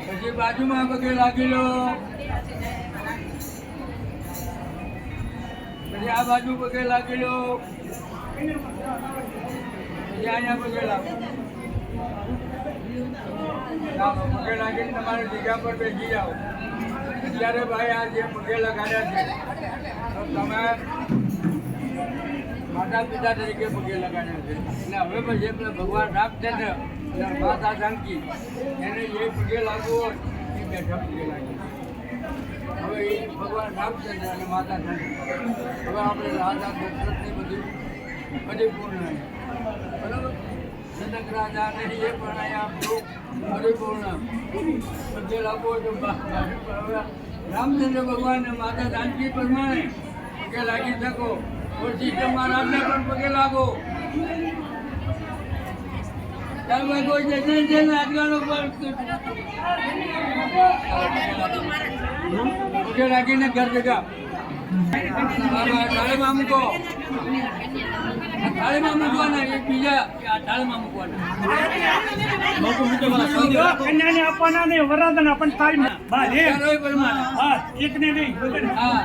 પછી બાજુમાં પગે લાગી લો, પછી આ બાજુ પગે લાગી લો, પછી અહીંયા પગે લાગો. ચાલો પગે લાગીને તમારે જગ્યા પર બેસી જાઓ. અત્યારે ભાઈ આ જે પગે લગાડ્યા છે તો તમે માતા પિતા તરીકે પગે લગાડ્યા છે. એટલે હવે પછી આપણે ભગવાન રામચંદ્ર અને માતા જાનકી એને જે પગે લાગવું હોય એ બેઠા પગે લાગે. હવે એ ભગવાન રામચંદ્ર અને માતા જાનકી હવે આપણે રાજા દશરથની બધી પરિપૂર્ણ બરાબર. જનક રાજા ને એ પણ અહીંયા પરિપૂર્ણ પગે લાગવો તો હવે રામચંદ્ર ભગવાન અને માતા જાનકી પ્રમાણે પગે લાગી શકો. સીતા મહારાજને પણ પગે લાગો. ચાલ કોઈ જશે છે ને આજકાલનો પગે લાગીને ઘર જગા થાળીમાં મૂકો. થાળીમાં મૂકવાના એ બીજા થાળીમાં મૂકવાના. કન્યાને આપવાના ને વરદાન આપણને થાળીમાં બસ એકને નહીં. હા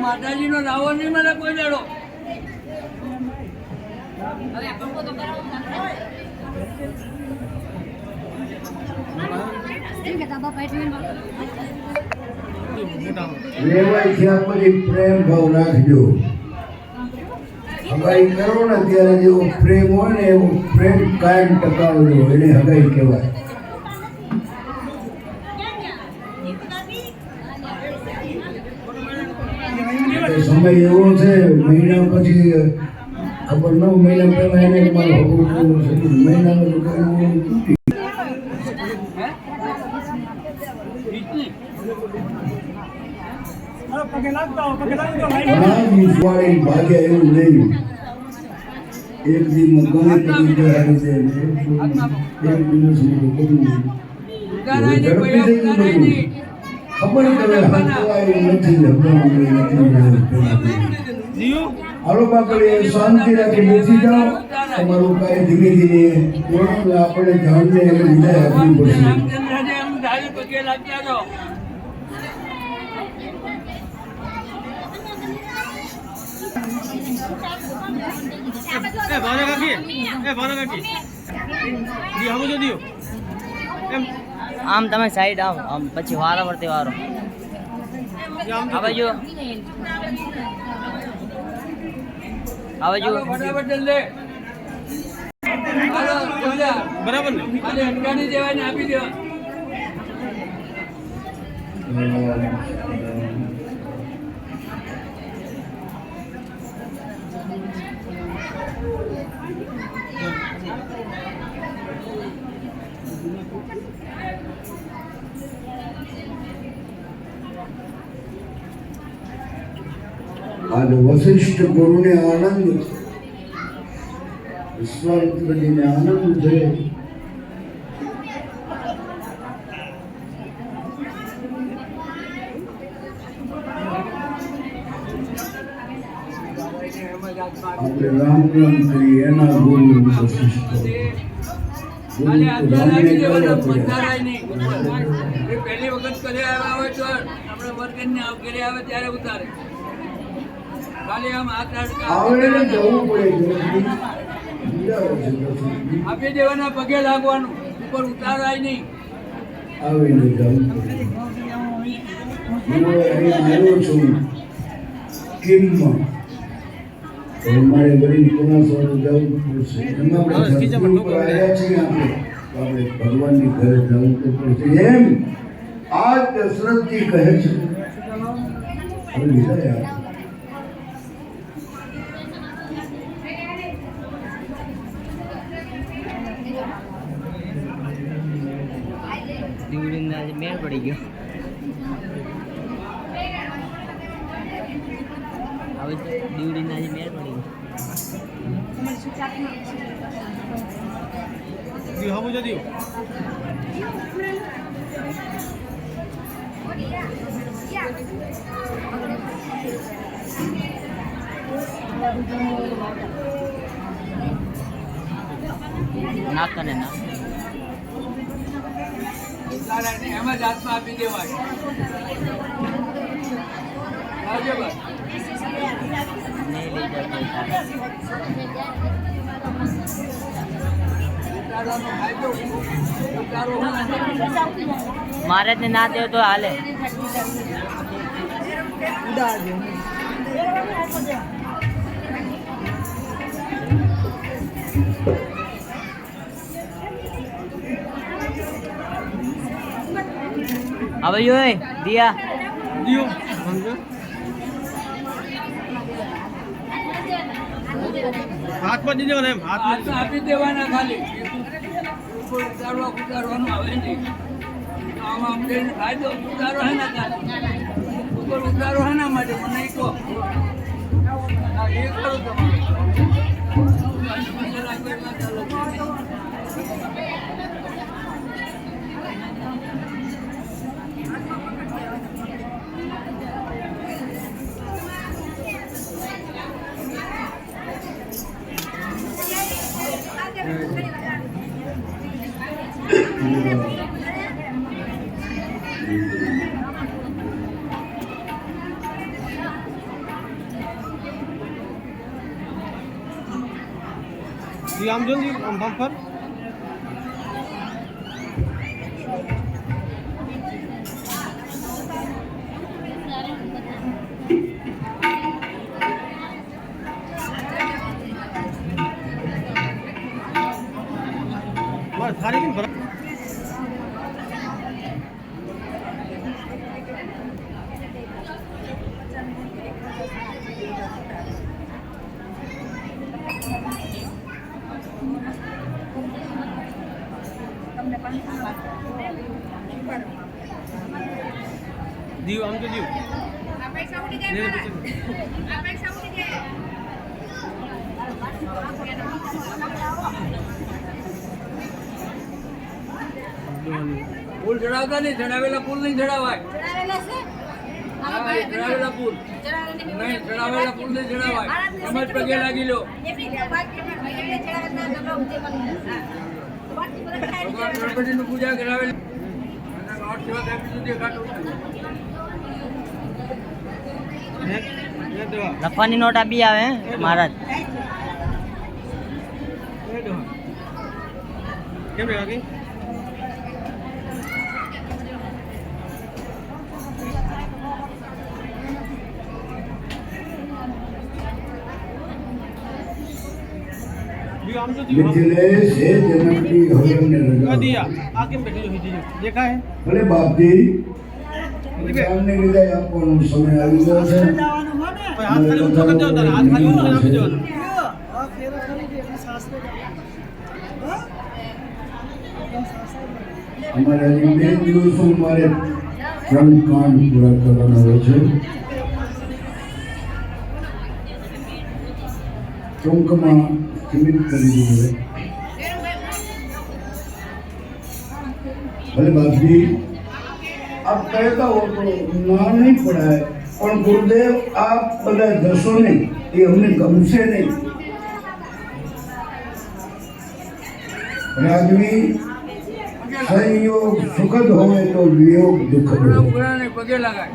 માતાજી નો રાવો નહીં મને કોઈ દાડો. રેવાય થયા પછી પ્રેમ ભાવ રાખજો. હગાઈ કરો ને ત્યારે જેવો પ્રેમ હોય ને એવો પ્રેમ કાયમ ટકાવજો, એને હગાઈ કહેવાય. સમય એવો છે મહિના પછી ખબર ન મહિના પહેલા એને મારો મહિનામાં ભાગ્યા એવું નહીં. એક દિવસ ગમે તેની જયારે છે એક દિવસ ખબર હાલો બાપડે શાંતિ રાખી બેસી જાઓ. તમારું કાર્ય ધીમે ધીમે આપણે જાણને એને વિદાય આપવી પડશે. આમ તમે સાઈડ આવો, આમ પછી વારો વર્તી વારો આ બાજુ બરાબર ને અટકાની દેવાને આપી દેવા. आज वशिष्ठ गुरु ने आनंद विश्वामित्र जी ने आनंद थे. આપણે રામ રામ કરી એના ગુરુ વશિષ્ઠ પહેલી વખત કરે આવ્યા હોય તો આપણે વર્ગને ઘરે આવે ત્યારે ઉતારે. ખાલી આમ આપી દેવાના, પગે લાગવાનું, ઉપર ઉતારાય નહીં. આવીને જવું આવ્યો છું કિમમાં મારે ગરીબ કોના જવું પડશે. એમાં આવ્યા છીએ આપણે ભગવાનની ઘરે જવું તો પડશે. એમ આજ દશરથજી કહે છે હવે વિદાય આપો. મેળ પડી ગયો. હવે તો દીવડીના જે મેળ પડી ગઈ. દીવ હા પૂજા દીવ નાક કરે ના તારાને એમ જ હાથમાં આપી દેવાય. આવજો બસ. નહીં લઈ જાય ઉતારવાનો ફાયદો ઉતારો મારે જ ના દેવ તો હાલે. હવે જોઈ દિયા દીવ સમજો હાથમાં દીધો ને એમ હાથમાં હાથમાં આપી દેવાના ખાલી. ઉપર ઉતારવાનું આવે નહીં. આમાં અમને ફાયદો ઉતારો હે ના ખાલી. ઉપર ઉતારો હે ના માટે મને કહો. હા, એ કરું તમારે. દીવ આમ જો દીવ આમ પર મારે થારી કેમ ભરા દીવ આમ તો દીવ ફૂલ ચડાવતા નહીં, ચડાવેલા ફૂલ નહીં ચડાવાય. હા, એ ચડાવેલા ફૂલ નહીં, ચડાવેલા ફૂલ નહીં ચડાવાય. એમ જ પગે લાગી લો. ભગવાન ગણપતિની પૂજા કરાવેલી અને 8 સેવા કાપી સુધી કાઢો. લખવાની નોટ આપી આવે હે મહારાજ. કેમ રે કાકી દીવ આમ તો દીવ मिथिलेश हे जनक की हवन ने આ लगा દિયા આ કેમ બેઠી જો હિજી દેખા હે ભલે બાપજી જાનને વિદાય આપવાનો સમય આવી ગયો છે. ભાઈ હાથ ખાલી ઊંચો કરી દો તારે હાથ ખાલી ઊંચો આપી દો અમારે હજી 2 દિવસમાં મારે 3 કામ પૂરા કરવાના હોય છે. ટૂંકમાં સીમિત કરી દીધું છે. ભલે બાપજી આપ કહેતા હો તો ના નહીં પડાય, પણ ગુરુદેવ આપ બધા જશો નહીં એ અમને ગમશે નહીં. રાજવી સંયોગ સુખદ હોય તો વિયોગ દુઃખદ હોય. ઉઘરાને પગે લગાય.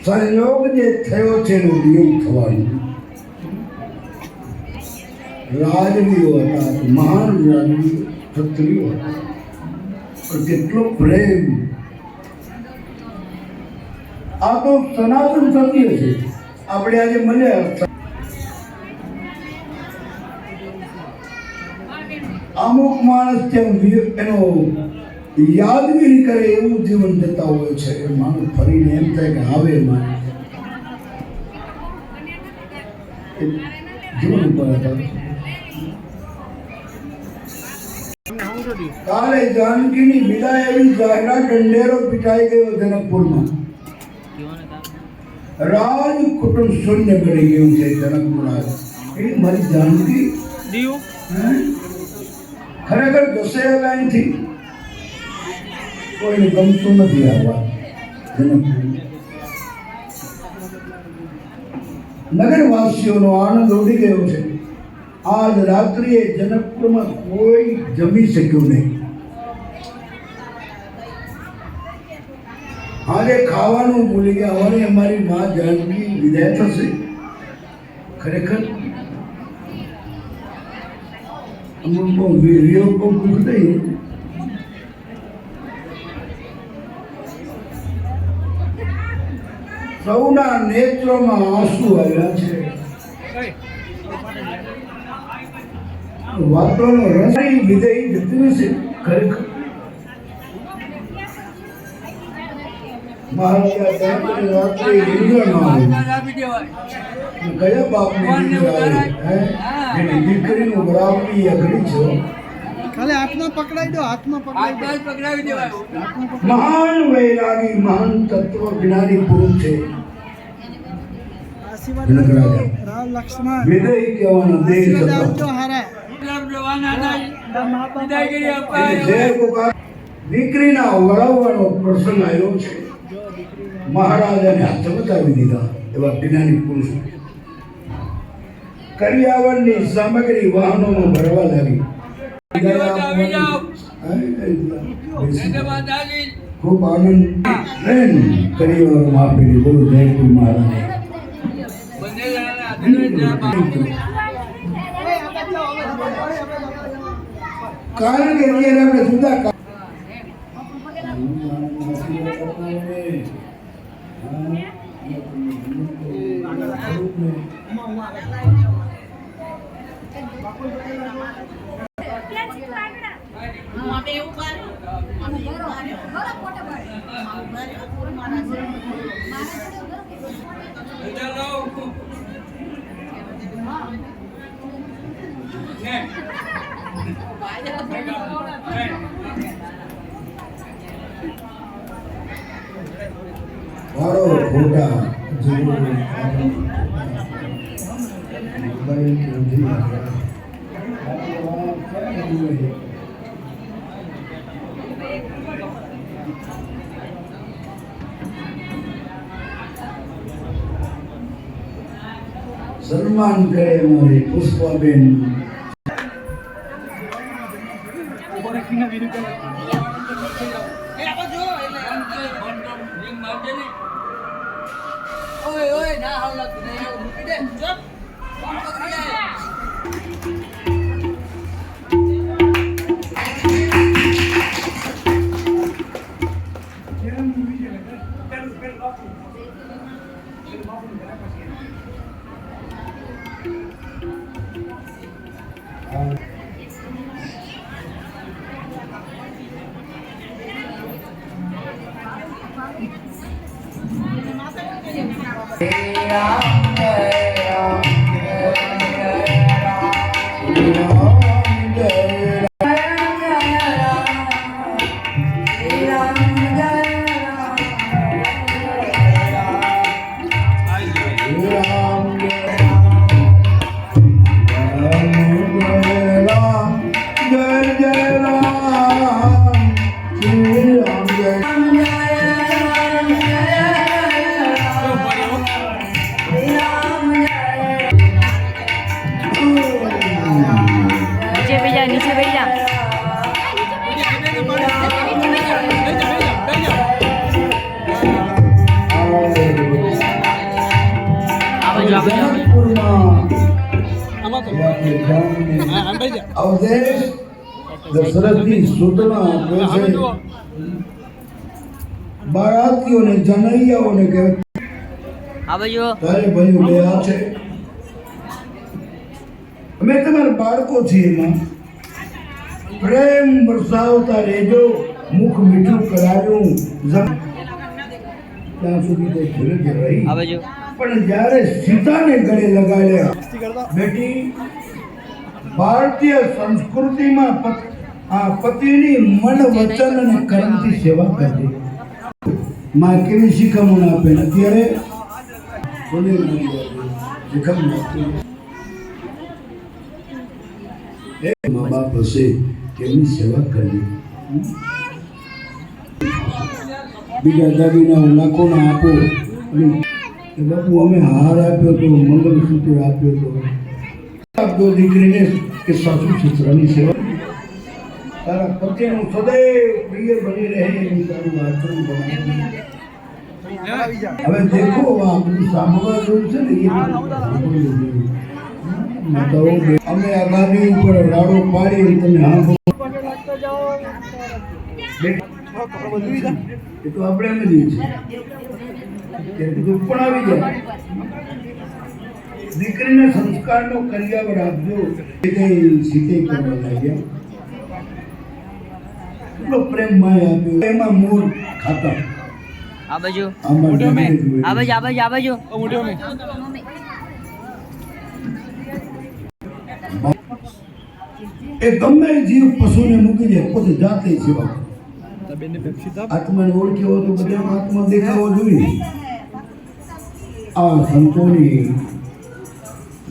સંયોગ જે થયો છે એનો વિયોગ થવાનો. રાજવીઓ હતા તો મહાન રાજવી ક્ષત્રિયો હતા, પણ કેટલો પ્રેમ. આ તો સનાતન સત્ય છે. આપણે આજે મળ્યા, અમુક માણસ જેમ એનો યાદગીરી કરે એવું જીવન જતા હોય છે. એ માણસ ફરીને એમ થાય કે આવે માણસ જીવન ઉપર હતા. કાલે જાનકીની વિદાય એવી જાહેરાત ઢંઢેરો પીટાઈ ગયો જનકપુરમાં. રાજ કુટુંબ શૂન્ય બની ગયું છે જનકપુરા. એ મારી જાનકી દીવ હે? ખરેખર દસેરા લાઈનથી કોઈને ગમતું નથી આવવા જનકપુર. નગરવાસીઓનો આનંદ ઉડી ગયો છે. આજ રાત્રિએ જનકપુરમાં કોઈ જમી શક્યું નહીં. આજે ખાવાનું ભૂલી ગયા. હવે અમારી મા જાનકી વિદાય થશે. ખરેખર અમુક વિડીયો બહુ દુઃખ નહીં. સૌના નેત્રોમાં આંસુ આવ્યા છે. વાતોનો રસ વિદાય જતી છે. ખરેખર મહારાજા રાત્રે નિંદ્ર ન આવે. આપી દેવાય. કયા બાપની નિંદ્ર આવે? હે? જેની દીકરીનું બરાબરી અઘરી છે. ખાલી હાથમાં પકડાઈ દો, હાથમાં પકડાઈ દો. હાથમાં જ પકડાવી દેવાય. મહાન વૈરાગી મહાન તત્વ જ્ઞાની પુરુષ છે આશીર્વાદ જનક રાજા. રામ લક્ષ્મણ વિદય કહેવાનો દેશ આશીર્વાદ હતો. આપજો હારા. જવાના હતા. વિદાયગીરી એટલે અપાય. જે કોકા દીકરીના વળાવવાનો પ્રસંગ આવ્યો છે. મહારાજાને હાથ બતાવી દીધા એવા જ્ઞાની પુરુષ. કરિયાવરની સામગ્રી વાહનોમાં ભરવા લાગી. આવી જાઓ. બેસી. દાદી ખૂબ આનંદ ટ્રેન કરિયાવરમાં આપેલી. બોલો જયપુર મહારાજ. બંને જણાના હાથે કારણ કે અત્યારે આપણે જુદા વાળો ખોટા સન્માન કરે અમારી પુષ્પાબેન. ઓય ઓય ના હાવ લાગતું નહીં. આવું મૂકી દે. ચપ. કોણ પકડી જાય? નીચે બેસી જા. અવધેશ દશરથની સૂચના આપે છે. બારાતીઓને જનૈયાઓને કે આ બાજુ તારે ભાઈઓ ગયા છે. અમે તમારા બાળકો છીએ. એમાં પ્રેમ વરસાવતા રહેજો. મુખ મીઠું કરાવ્યું ત્યાં સુધી તો ધીરજ રહી. આ બાજુ પણ જ્યારે સીતાને ગળે લગાડ્યા બેટી, ભારતીય સંસ્કૃતિમાં પતિની મન વચન અને કર્મથી સેવા કરવી. માં કેવી શિખામણ આપે. અત્યારે કોને મારી આવે જખમ નાખતો એ મા બાપ હશે તેમની સેવા કરવી. બીજા દાદીના લાખોના આપો અને કે બાપુ અમે હાર આપ્યો તો મંગલસૂત્ર આપ્યો તો આપજો દીકરીને કે સાસુ સસરાની સેવા તારા પતિનું સદૈવ પ્રિય બની રહે એનું તારું વાંચન બનાવી. હવે દેખો આ બધું સાંભળવા જેવું છે ને એ માતાઓ અમે આ ગાદી ઉપર રાડો પાડી તમે હા એ તો આપણે એમ જ છે દુઃખ પણ આવી જાય. દીકરીને સંસ્કારનો કર્યાવર આપજો સીતે કરવા લાગ્યા એટલો પ્રેમ માય આપ્યો એમાં મોર ખાતા આ બાજુ આમાં આ બાજુ આ બાજુ આ બાજુ એ ગમે જીવ પશુને મૂકી દે પોતે જાતે સેવા કરે. આત્માને ઓળખ્યો તો બધા આત્મા દેખાવો જોઈએ. આ સંતોની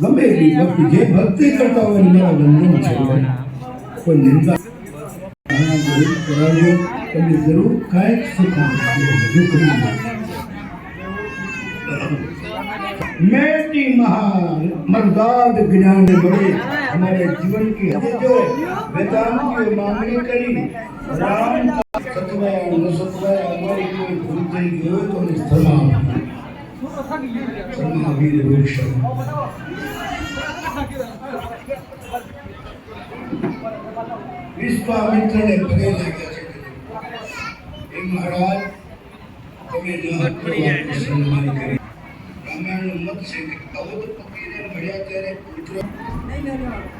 ગમે એટલી ભક્તિ જે ભક્તિ કરતા હોય એના બંધન છે કોઈ નિંદા કરાવજો તમને જરૂર કાંઈક સુખ मेटी महान मर्दाद ज्ञान बड़े हमारे जीवन की जो वेदांत की मांगनी करी राम सतवाया न सतवाया हमारी कोई भूल गई हो तो निष्ठा वीर वृक्ष विश्वामित्र ने पगे लगे हे महाराज तुम्हें न सम्मान करी રામાયણ મત છે કે અવધ પકડીને મળ્યા ત્યારે પુત્ર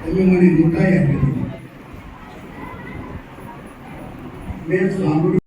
તમે મને દુખાઈ આપી મેં સાંભળ્યું